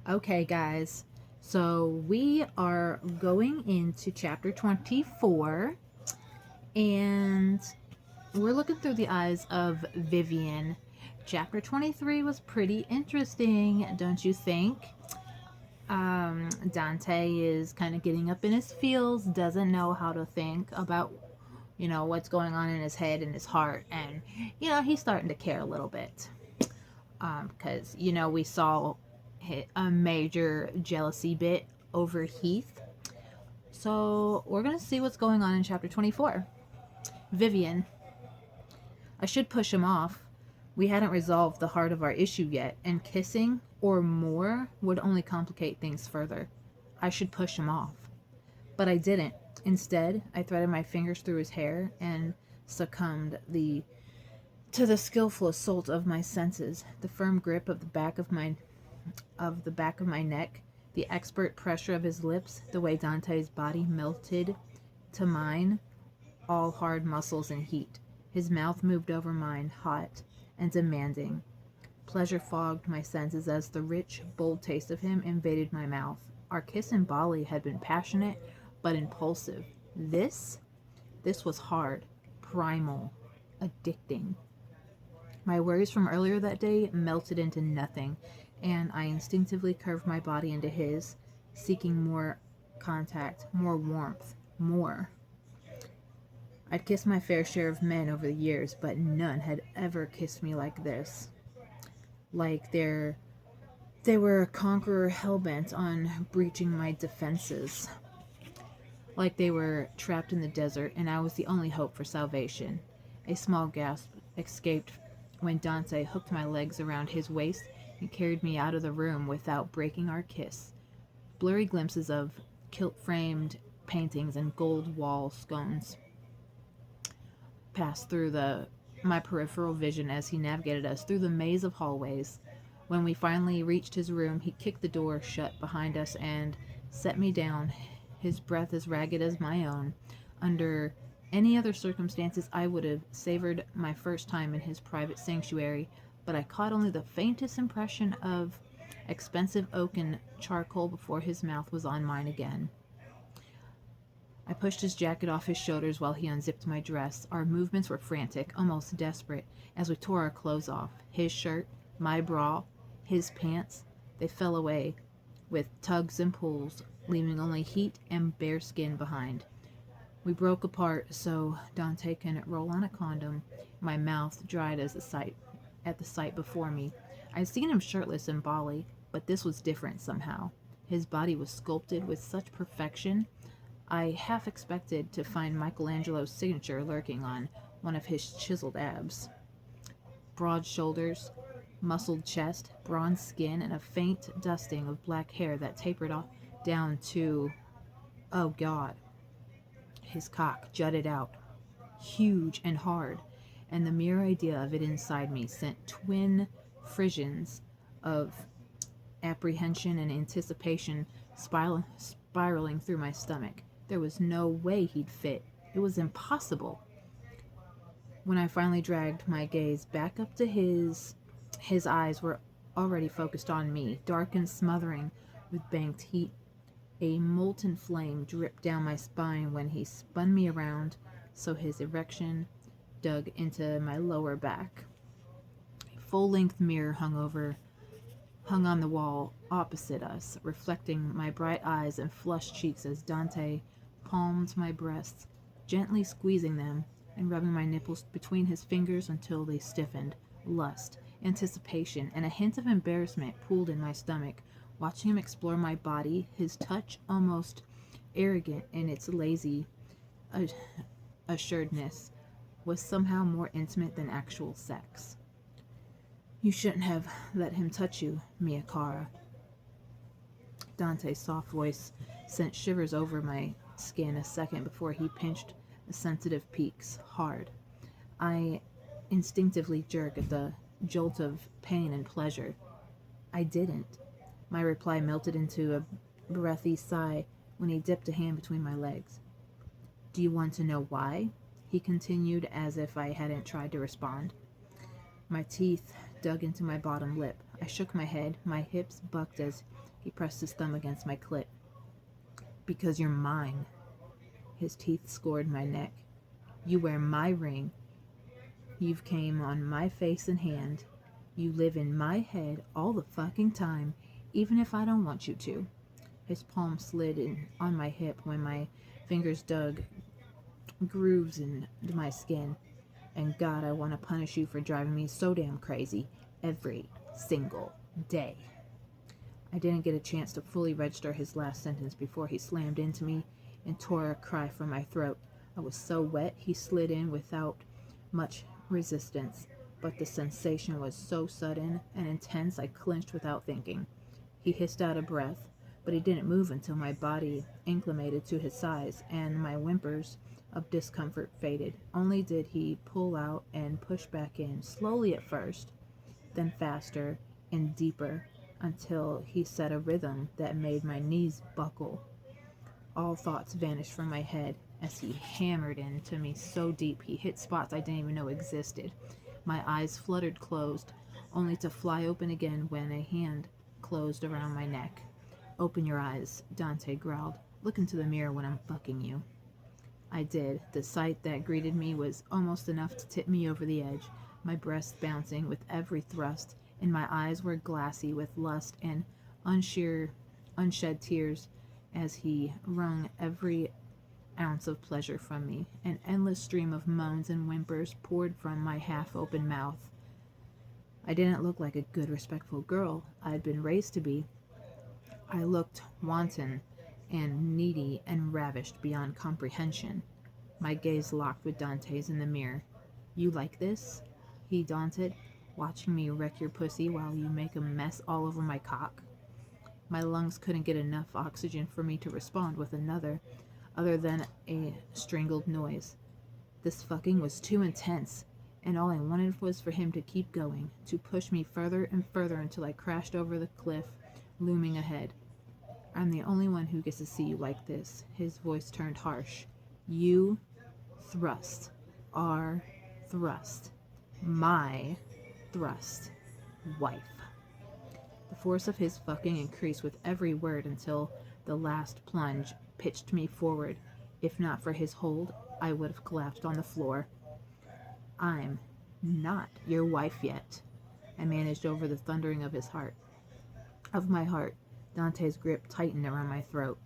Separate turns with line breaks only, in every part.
Okay, guys. So we are going into chapter 24, and we're looking through the eyes of Vivian. Chapter 23 was pretty interesting, don't you think? Dante is kind of getting up in his feels, doesn't know how to think about, what's going on in his head and his heart, and, he's starting to care a little bit. Because, we saw a major jealousy bit over Heath. So we're going to see what's going on in chapter 24. Vivian. I should push him off. We hadn't resolved the heart of our issue yet, and kissing, or more, would only complicate things further. I should push him off. But I didn't. Instead, I threaded my fingers through his hair and succumbed to the skillful assault of my senses, the firm grip of the back of my neck, the expert pressure of his lips, the way Dante's body melted to mine, all hard muscles and heat. His mouth moved over mine, hot and demanding. Pleasure fogged my senses as the rich, bold taste of him invaded my mouth. Our kiss in Bali had been passionate but impulsive. This was hard, primal, addicting. My worries from earlier that day melted into nothing, and I instinctively curved my body into his, seeking more contact, more warmth, more. I'd kissed my fair share of men over the years, but none had ever kissed me like this. Like they were a conqueror hellbent on breaching my defenses. Like they were trapped in the desert and I was the only hope for salvation. A small gasp escaped when Dante hooked my legs around his waist and carried me out of the room without breaking our kiss. Blurry glimpses of gilt-framed paintings and gold wall scones passed through my peripheral vision as he navigated us through the maze of hallways. When we finally reached his room, he kicked the door shut behind us and set me down, his breath as ragged as my own. Under any other circumstances, I would have savored my first time in his private sanctuary, but I caught only the faintest impression of expensive oak and charcoal before his mouth was on mine again. I pushed his jacket off his shoulders while he unzipped my dress. Our movements were frantic, almost desperate, as we tore our clothes off. His shirt, my bra, his pants, they fell away with tugs and pulls, leaving only heat and bare skin behind. We broke apart so Dante can roll on a condom. My mouth dried at the sight before me. I'd seen him shirtless in Bali, but this was different somehow. His body was sculpted with such perfection I half expected to find Michelangelo's signature lurking on one of his chiseled abs. Broad shoulders, muscled chest, bronze skin, and a faint dusting of black hair that tapered off down to, oh God, his cock jutted out, huge and hard, and the mere idea of it inside me sent twin frissions of apprehension and anticipation spiraling through my stomach. There was no way he'd fit. It was impossible. When I finally dragged my gaze back up to his eyes were already focused on me, dark and smothering with banked heat. A molten flame dripped down my spine when he spun me around so his erection dug into my lower back. A full-length mirror hung on the wall opposite us, reflecting my bright eyes and flushed cheeks as Dante palmed my breasts, gently squeezing them and rubbing my nipples between his fingers until they stiffened. Lust, anticipation, and a hint of embarrassment pooled in my stomach, watching him explore my body, his touch almost arrogant in its lazy assuredness, was somehow more intimate than actual sex. You shouldn't have let him touch you, Miyakara. Dante's soft voice sent shivers over my skin a second before he pinched the sensitive peaks hard. I instinctively jerked at the jolt of pain and pleasure. I didn't. My reply melted into a breathy sigh when he dipped a hand between my legs. Do you want to know why? He continued as if I hadn't tried to respond. My teeth dug into my bottom lip. I shook my head. My hips bucked as he pressed his thumb against my clit. Because you're mine. His teeth scored my neck. You wear my ring. You've came on my face and hand. You live in my head all the fucking time, even if I don't want you to. His palm slid in on my hip when my fingers dug grooves into my skin. And God, I want to punish you for driving me so damn crazy every single day. I didn't get a chance to fully register his last sentence before he slammed into me and tore a cry from my throat. I was so wet, he slid in without much resistance, but the sensation was so sudden and intense I clinched without thinking. He hissed out a breath, but he didn't move until my body acclimated to his size and my whimpers of discomfort faded. Only did he pull out and push back in, slowly at first, then faster and deeper, until he set a rhythm that made my knees buckle. All thoughts vanished from my head as he hammered into me so deep he hit spots I didn't even know existed. My eyes fluttered closed, only to fly open again when a hand closed around my neck. Open your eyes, Dante growled. Look into the mirror when I'm fucking you. I did. The sight that greeted me was almost enough to tip me over the edge, my breast bouncing with every thrust, and my eyes were glassy with lust and unshed tears as he wrung every ounce of pleasure from me. An endless stream of moans and whimpers poured from my half-open mouth. I didn't look like a good, respectful girl I'd been raised to be. I looked wanton and needy and ravished beyond comprehension. My gaze locked with Dante's in the mirror. You like this? He daunted, watching me wreck your pussy while you make a mess all over my cock. My lungs couldn't get enough oxygen for me to respond with another, other than a strangled noise. This fucking was too intense, and all I wanted was for him to keep going, to push me further and further until I crashed over the cliff looming ahead. I'm the only one who gets to see you like this. His voice turned harsh. You thrust. Our thrust. My thrust. Wife. The force of his fucking increased with every word until the last plunge pitched me forward. If not for his hold, I would have collapsed on the floor. I'm not your wife yet. I managed over the thundering of his heart. Of my heart. Dante's grip tightened around my throat.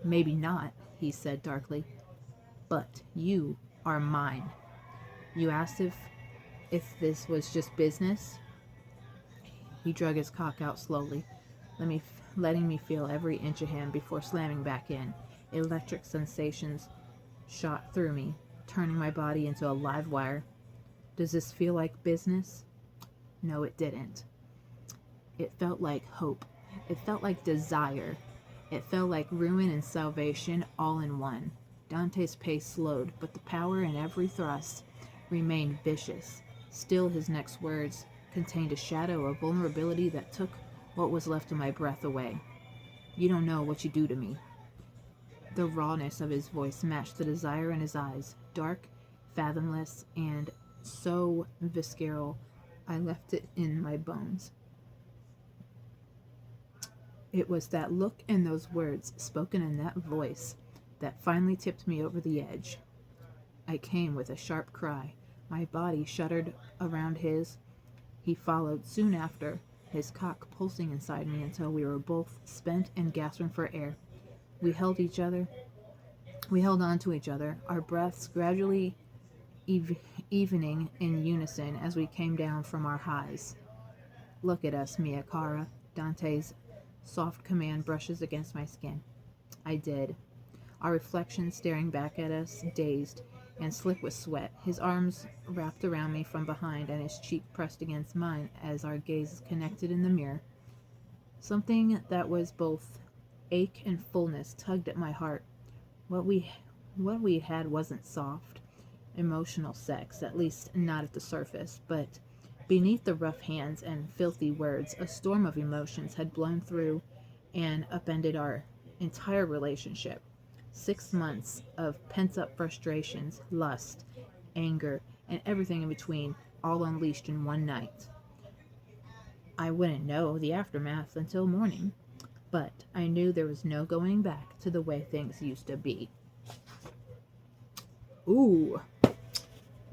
Maybe not, he said darkly, but you are mine. You asked if this was just business? He drug his cock out slowly, letting me feel every inch of him before slamming back in. Electric sensations shot through me, turning my body into a live wire. Does this feel like business? No, it didn't. It felt like hope. It felt like desire. It felt like ruin and salvation all in one. Dante's pace slowed, but the power in every thrust remained vicious. Still, his next words contained a shadow of vulnerability that took what was left of my breath away. You don't know what you do to me. The rawness of his voice matched the desire in his eyes, dark, fathomless, and so visceral I left it in my bones. It was that look and those words, spoken in that voice, that finally tipped me over the edge. I came with a sharp cry. My body shuddered around his. He followed soon after, his cock pulsing inside me until we were both spent and gasping for air. We held on to each other, our breaths gradually evening in unison as we came down from our highs. Look at us, Mia Cara. Dante's soft command brushes against my skin. I did. Our reflection staring back at us, dazed and slick with sweat. His arms wrapped around me from behind and his cheek pressed against mine as our gazes connected in the mirror. Something that was both ache and fullness tugged at my heart. What we had wasn't soft, emotional sex, at least not at the surface, but beneath the rough hands and filthy words, a storm of emotions had blown through and upended our entire relationship. 6 months of pent-up frustrations, lust, anger, and everything in between, all unleashed in one night. I wouldn't know the aftermath until morning, but I knew there was no going back to the way things used to be. Ooh,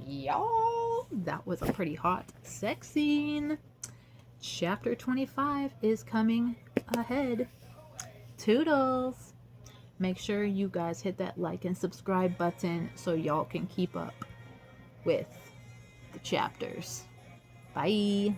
y'all, that was a pretty hot sex scene. Chapter 25 is coming ahead. Toodles! Make sure you guys hit that like and subscribe button so y'all can keep up with the chapters. Bye!